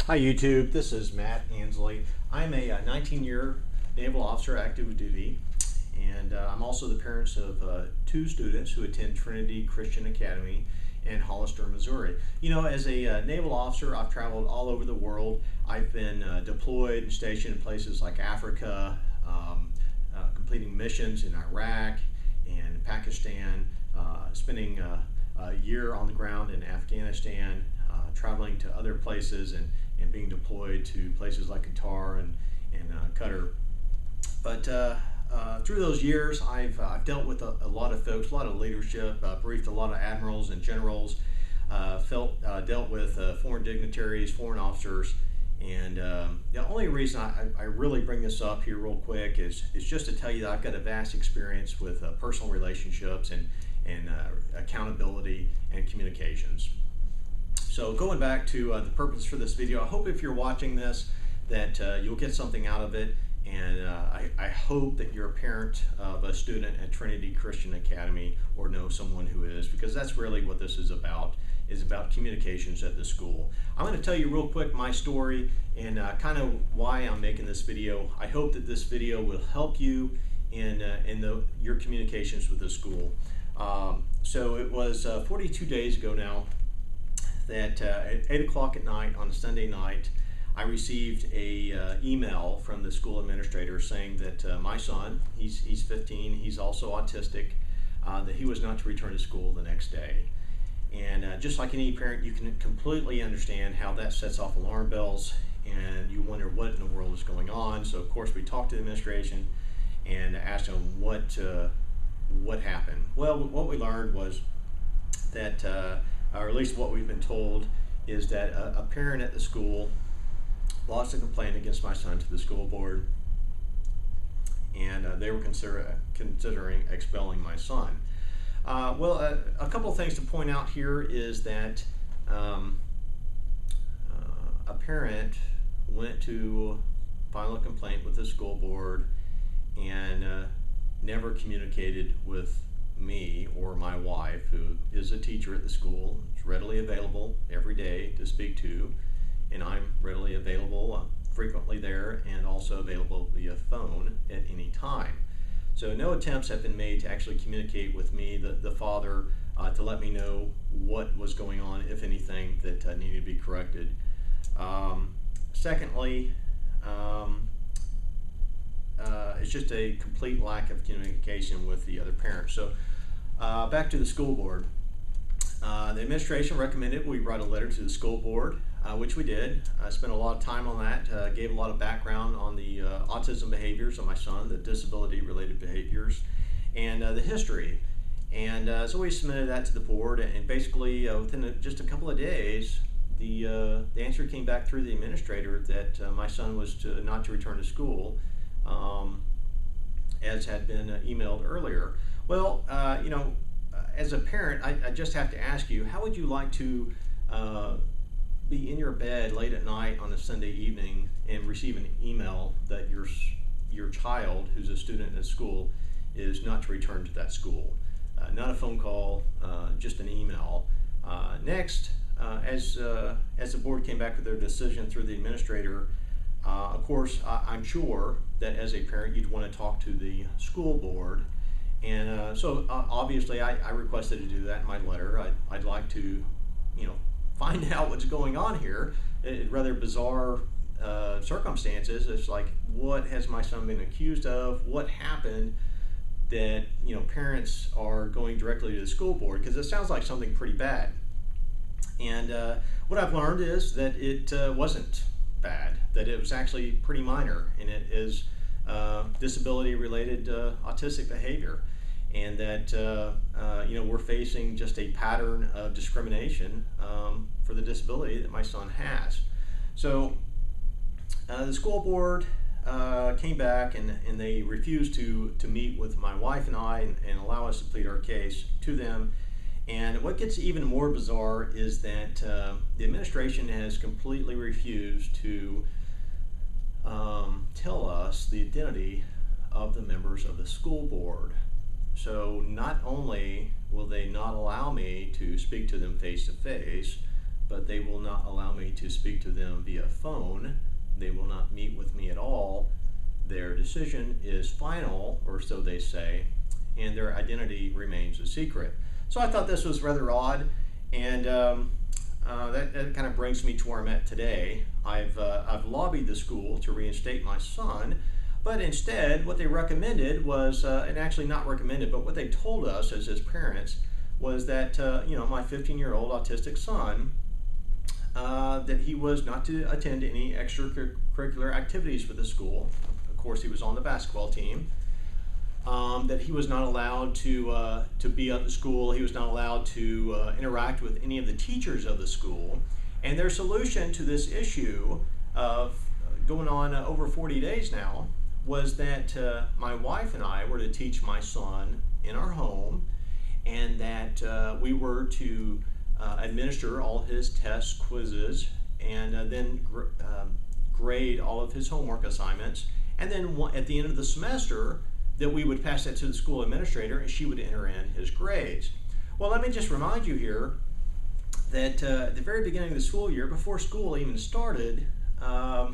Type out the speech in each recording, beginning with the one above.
Hi YouTube, this is Matt Ansley. I'm a 19-year naval officer active duty, and I'm also the parents of two students who attend Trinity Christian Academy in Hollister, Missouri. You know, as a naval officer, I've traveled all over the world. I've been deployed and stationed in places like Africa, completing missions in Iraq and Pakistan, spending a year on the ground in Afghanistan, traveling to other places and being deployed to places like Qatar and Qatar. But through those years, I've dealt with a lot of folks, a lot of leadership, briefed a lot of admirals and generals, dealt with foreign dignitaries, foreign officers, and the only reason I really bring this up here real quick is just to tell you that I've got a vast experience with personal relationships and accountability and communications. So going back to the purpose for this video, I hope if you're watching this that you'll get something out of it, and I hope that you're a parent of a student at Trinity Christian Academy or know someone who is, because that's really what this is about communications at the school. I'm going to tell you real quick my story and kind of why I'm making this video. I hope that this video will help you in your communications with the school. So it was 42 days ago now that at 8 o'clock at night on a Sunday night, I received a email from the school administrator saying that my son, he's 15, he's also autistic, that he was not to return to school the next day. And just like any parent, you can completely understand how that sets off alarm bells, and you wonder what in the world is going on. So of course we talked to the administration and asked them what happened. Well, what we learned was that or at least what we've been told, is that a parent at the school lodged a complaint against my son to the school board, and they were considering expelling my son. Well, a couple of things to point out here is that a parent went to file a complaint with the school board and never communicated with me or my wife, who is a teacher at the school. Is readily available every day to speak to, and I'm readily available frequently there, and also available via phone at any time. So no attempts have been made to actually communicate with me, the father, to let me know what was going on, if anything, that needed to be corrected. Secondly, it's just a complete lack of communication with the other parents. So back to the school board. The administration recommended we write a letter to the school board, which we did. I spent a lot of time on that, gave a lot of background on the autism behaviors of my son, the disability related behaviors, and the history. And so we submitted that to the board, and basically within just a couple of days, the answer came back through the administrator that my son was not to return to school, as had been emailed earlier. Well, you know, as a parent, I just have to ask you, how would you like to be in your bed late at night on a Sunday evening and receive an email that your child, who's a student at school, is not to return to that school? Not a phone call, just an email. Next, as the board came back with their decision through the administrator, of course, I'm sure that as a parent you'd want to talk to the school board, and so obviously I requested to do that in my letter. I'd like to, you know, find out what's going on here. Rather bizarre circumstances. It's like, what has my son been accused of? What happened that, you know, parents are going directly to the school board? Because it sounds like something pretty bad. And what I've learned is that it wasn't bad, that it was actually pretty minor, and it is disability-related autistic behavior, and that you know, we're facing just a pattern of discrimination for the disability that my son has. So the school board came back and they refused to meet with my wife and I and allow us to plead our case to them. And what gets even more bizarre is that the administration has completely refused to tell us the identity of the members of the school board. So not only will they not allow me to speak to them face to face, but they will not allow me to speak to them via phone. They will not meet with me at all. Their decision is final, or so they say, and their identity remains a secret. So I thought this was rather odd, and that kind of brings me to where I'm at today. I've lobbied the school to reinstate my son, but instead what they recommended was, and actually not recommended, but what they told us as his parents was that my 15-year-old autistic son, that he was not to attend any extracurricular activities with the school. Of course, he was on the basketball team. That he was not allowed to be at the school. He was not allowed to interact with any of the teachers of the school. And their solution to this issue of going on over 40 days now was that my wife and I were to teach my son in our home, and that we were to administer all his tests, quizzes, and then grade all of his homework assignments. And then at the end of the semester, that we would pass that to the school administrator and she would enter in his grades. Well, let me just remind you here that at the very beginning of the school year, before school even started, I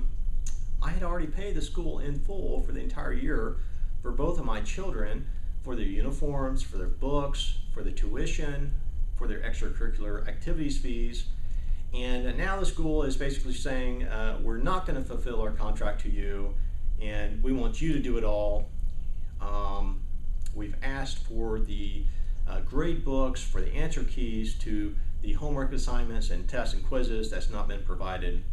had already paid the school in full for the entire year for both of my children, for their uniforms, for their books, for the tuition, for their extracurricular activities fees. And now the school is basically saying, we're not going to fulfill our contract to you, and we want you to do it all. We've asked for the grade books, for the answer keys to the homework assignments and tests and quizzes. That's not been provided.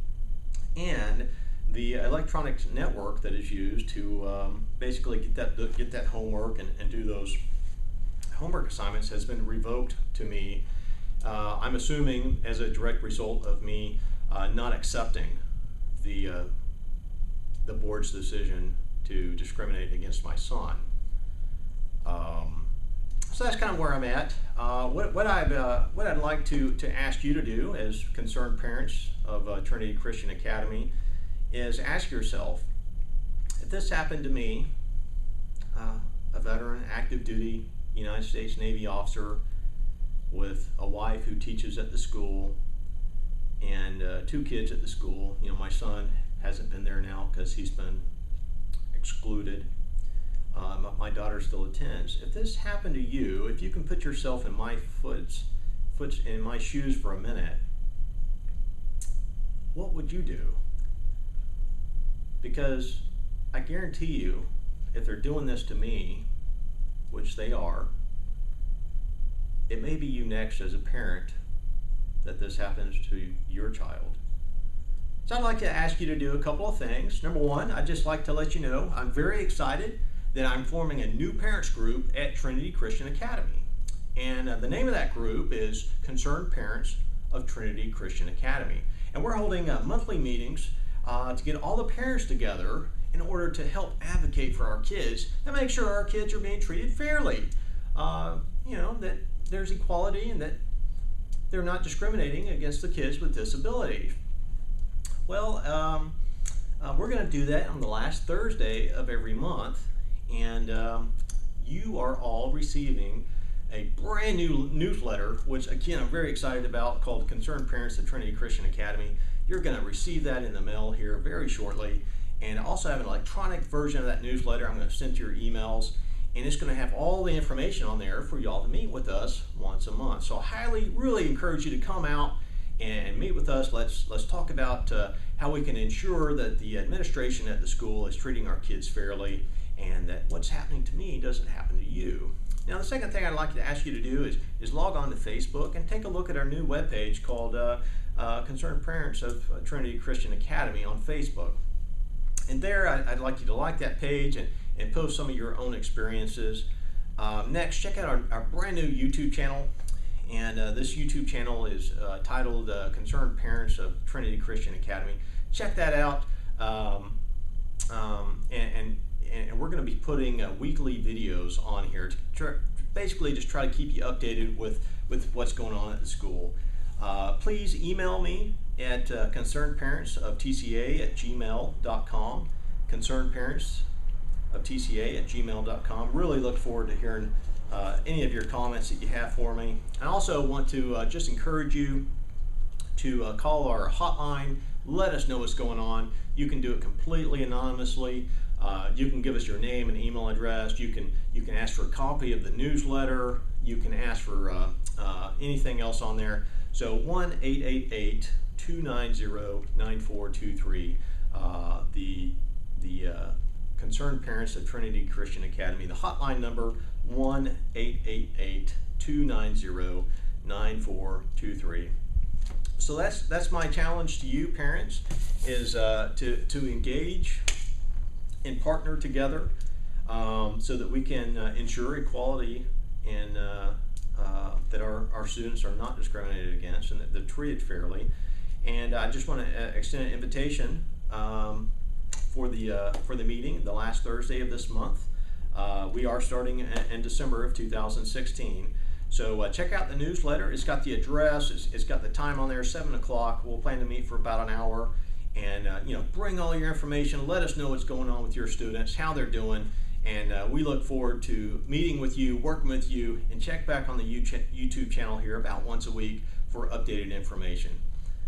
And the electronic network that is used to basically get that homework and do those homework assignments has been revoked to me. I'm assuming as a direct result of me not accepting the board's decision to discriminate against my son. So that's kind of where I'm at. What I'd like to ask you to do as concerned parents of Trinity Christian Academy is ask yourself, if this happened to me, a veteran, active duty United States Navy officer with a wife who teaches at the school and 2 kids at the school. My son hasn't been there now because he's been excluded. My daughter still attends. If this happened to you, if you can put yourself in my in my shoes for a minute, what would you do? Because I guarantee you, if they're doing this to me, which they are, it may be you next as a parent that this happens to your child. So I'd like to ask you to do a couple of things. Number one, I'd just like to let you know I'm very excited that I'm forming a new parents group at Trinity Christian Academy. And the name of that group is Concerned Parents of Trinity Christian Academy. And we're holding monthly meetings to get all the parents together in order to help advocate for our kids and make sure our kids are being treated fairly. That there's equality and that they're not discriminating against the kids with disabilities. Well, we're going to do that on the last Thursday of every month, and you are all receiving a brand new newsletter, which again I'm very excited about, called Concerned Parents at Trinity Christian Academy. You're going to receive that in the mail here very shortly, and I also have an electronic version of that newsletter I'm going to send to your emails, and it's going to have all the information on there for y'all to meet with us once a month. So I really encourage you to come out and meet with us. Let's talk about how we can ensure that the administration at the school is treating our kids fairly, and that what's happening to me doesn't happen to you. Now, the second thing I'd like to ask you to do is log on to Facebook and take a look at our new webpage called Concerned Parents of Trinity Christian Academy on Facebook. And there, I'd like you to like that page and post some of your own experiences. Next, check out our brand new YouTube channel. And this YouTube channel is titled Concerned Parents of Trinity Christian Academy. Check that out. And we're going to be putting weekly videos on here to basically just try to keep you updated with what's going on at the school. Please email me at concernedparentsoftca@gmail.com. concernedparentsoftca@gmail.com. Really look forward to hearing any of your comments that you have for me. I also want to just encourage you to call our hotline. Let us know what's going on. You can do it completely anonymously. You can give us your name and email address. You can ask for a copy of the newsletter. You can ask for anything else on there. So 1-888-290-9423. The concerned parents of Trinity Christian Academy. The hotline number 1-888-290-9423. So that's my challenge to you, parents, is to engage and partner together so that we can ensure equality and that our students are not discriminated against and that they're treated fairly. And I just want to extend an invitation for the meeting, the last Thursday of this month. We are starting in December of 2016. So check out the newsletter. It's got the address. It's got the time on there, 7 o'clock. We'll plan to meet for about an hour. And bring all your information. Let us know what's going on with your students, how they're doing. And we look forward to meeting with you, working with you, and check back on the YouTube channel here about once a week for updated information.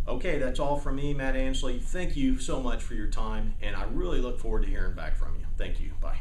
Okay, that's all from me, Matt Ansley. Thank you so much for your time, and I really look forward to hearing back from you. Thank you. Bye.